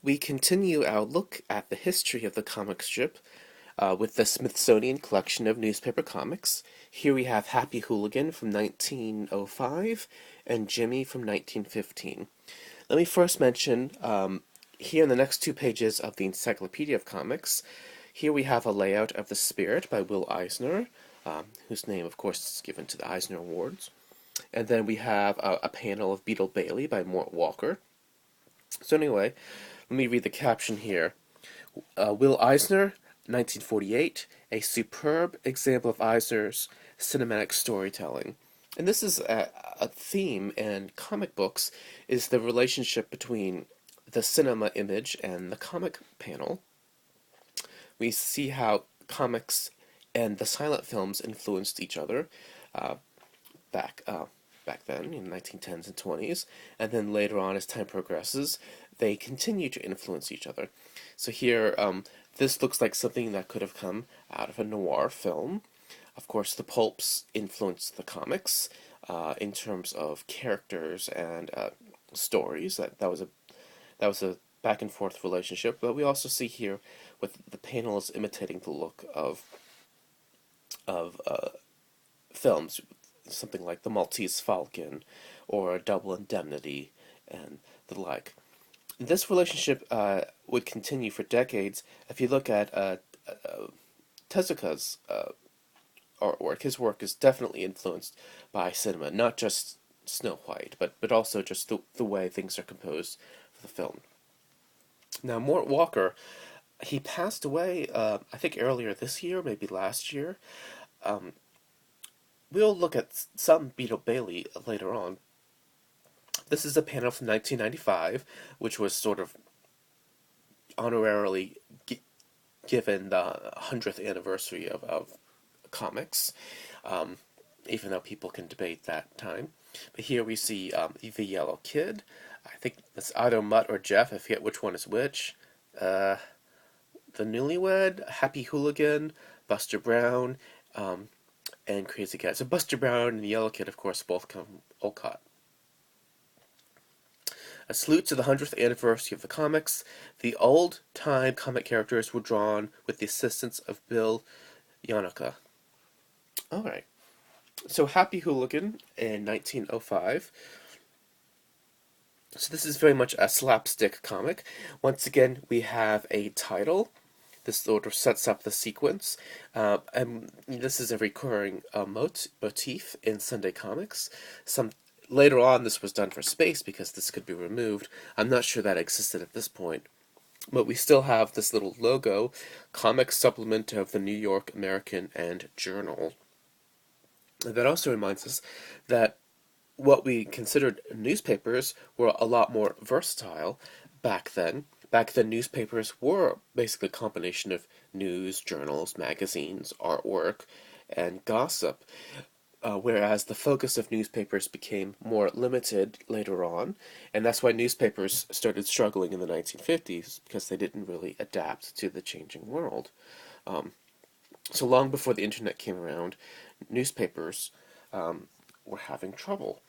We continue our look at the history of the comic strip with the Smithsonian collection of newspaper comics. Here we have Happy Hooligan from 1905 and Jimmy from 1915. Let me first mention here in the next two pages of the Encyclopedia of Comics, here we have a layout of The Spirit by Will Eisner, whose name, of course, is given to the Eisner Awards. And then we have a panel of Beetle Bailey by Mort Walker. So anyway, let me read the caption here. Will Eisner, 1948, a superb example of Eisner's cinematic storytelling. And this is a theme in comic books, is the relationship between the cinema image and the comic panel. We see how comics and the silent films influenced each other uh, back back then in the 1910s and 20s, and then later on as time progresses, they continue to influence each other. So here, this looks like something that could have come out of a noir film. Of course, the pulps influenced the comics in terms of characters and stories. That was a back and forth relationship. But we also see here with the panels imitating the look of films, something like The Maltese Falcon or Double Indemnity and the like. This relationship would continue for decades. If you look at Tezuka's artwork, his work is definitely influenced by cinema, not just Snow White, but also just the way things are composed for the film. Now, Mort Walker, he passed away, I think earlier this year, maybe last year. Um, we'll look at some Beetle Bailey later on. This is a panel from 1995, which was sort of honorarily given the 100th anniversary of comics, um, even though people can debate that time. But here we see the Yellow Kid. I think that's either Mutt or Jeff. I forget which one is which. Uh, the Newlywed, Happy Hooligan, Buster Brown, and Crazy Cat. So Buster Brown and the Yellow Kid, of course, both come from Olcott. A salute to the 100th anniversary of the comics. The old-time comic characters were drawn with the assistance of Bill Yannicka. Alright, so Happy Hooligan in 1905. So this is very much a slapstick comic. Once again, we have a title. This sort of sets up the sequence. And this is a recurring motif in Sunday comics. Later on, this was done for space because this could be removed. I'm not sure that existed at this point. But we still have this little logo, comic supplement of the New York American and Journal. And that also reminds us that what we considered newspapers were a lot more versatile back then. Back then, newspapers were basically a combination of news, journals, magazines, artwork, and gossip. Whereas the focus of newspapers became more limited later on, and that's why newspapers started struggling in the 1950s, because they didn't really adapt to the changing world. Um, so long before the internet came around, newspapers were having trouble.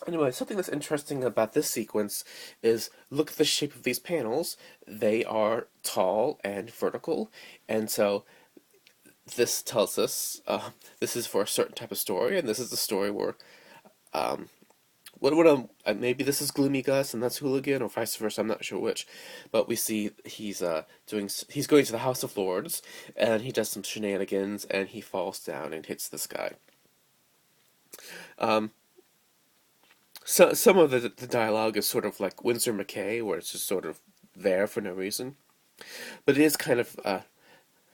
Anyway, something that's interesting about this sequence is look at the shape of these panels. They are tall and vertical, and so this tells us this is for a certain type of story, and this is the story where um, maybe this is Gloomy Gus and that's Hooligan, or vice versa. I'm not sure which, but we see he's going to the House of Lords, and he does some shenanigans, and he falls down and hits this guy. Um, so some of the dialogue is sort of like Winsor McKay, where it's just sort of there for no reason, but it is kind of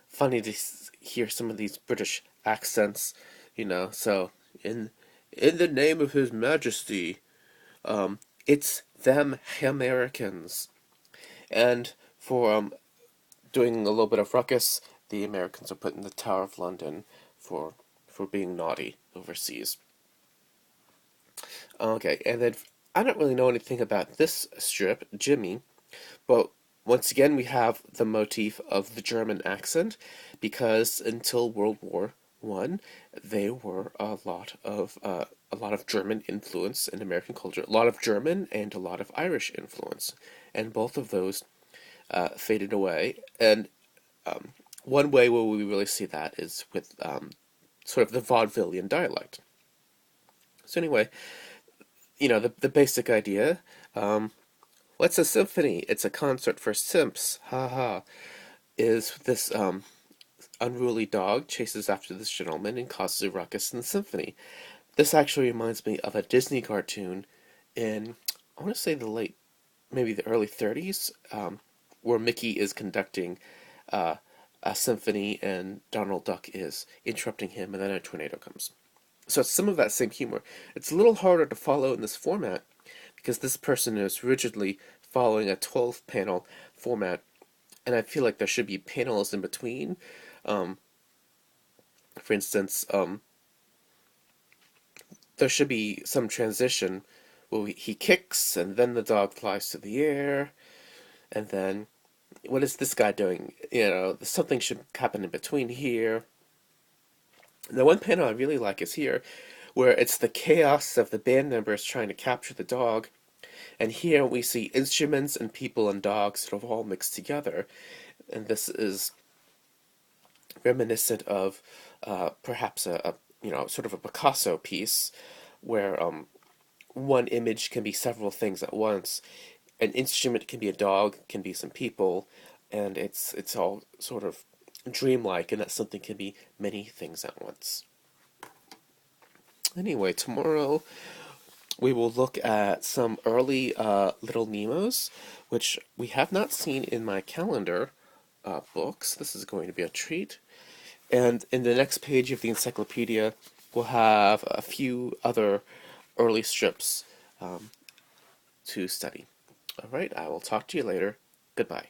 funny to hear some of these British accents, So in the name of His Majesty, it's them Americans, and for doing a little bit of ruckus, the Americans are put in the Tower of London for being naughty overseas. Okay, and then I don't really know anything about this strip, Jimmy, but once again we have the motif of the German accent, because until World War One, there were a lot of German influence in American culture, a lot of German and a lot of Irish influence, and both of those faded away. And one way where we really see that is with sort of the vaudevillian dialect. So anyway, the basic idea. What's a symphony? It's a concert for simps. Ha ha. Is this unruly dog chases after this gentleman and causes a ruckus in the symphony. This actually reminds me of a Disney cartoon in, I want to say maybe the early 30s, where Mickey is conducting a symphony and Donald Duck is interrupting him, and then a tornado comes. So it's some of that same humor. It's a little harder to follow in this format because this person is rigidly following a 12-panel format, and I feel like there should be panels in between. For instance, there should be some transition where he kicks, and then the dog flies to the air, and then what is this guy doing? Something should happen in between here. The one panel I really like is here, where it's the chaos of the band members trying to capture the dog, and here we see instruments and people and dogs sort of all mixed together, and this is reminiscent of perhaps a sort of a Picasso piece, where one image can be several things at once. An instrument can be a dog, can be some people, and it's all sort of dreamlike, and that something can be many things at once. Anyway, tomorrow we will look at some early Little Nemos, which we have not seen in my calendar books. This is going to be a treat. And in the next page of the encyclopedia, we'll have a few other early strips to study. All right, I will talk to you later. Goodbye.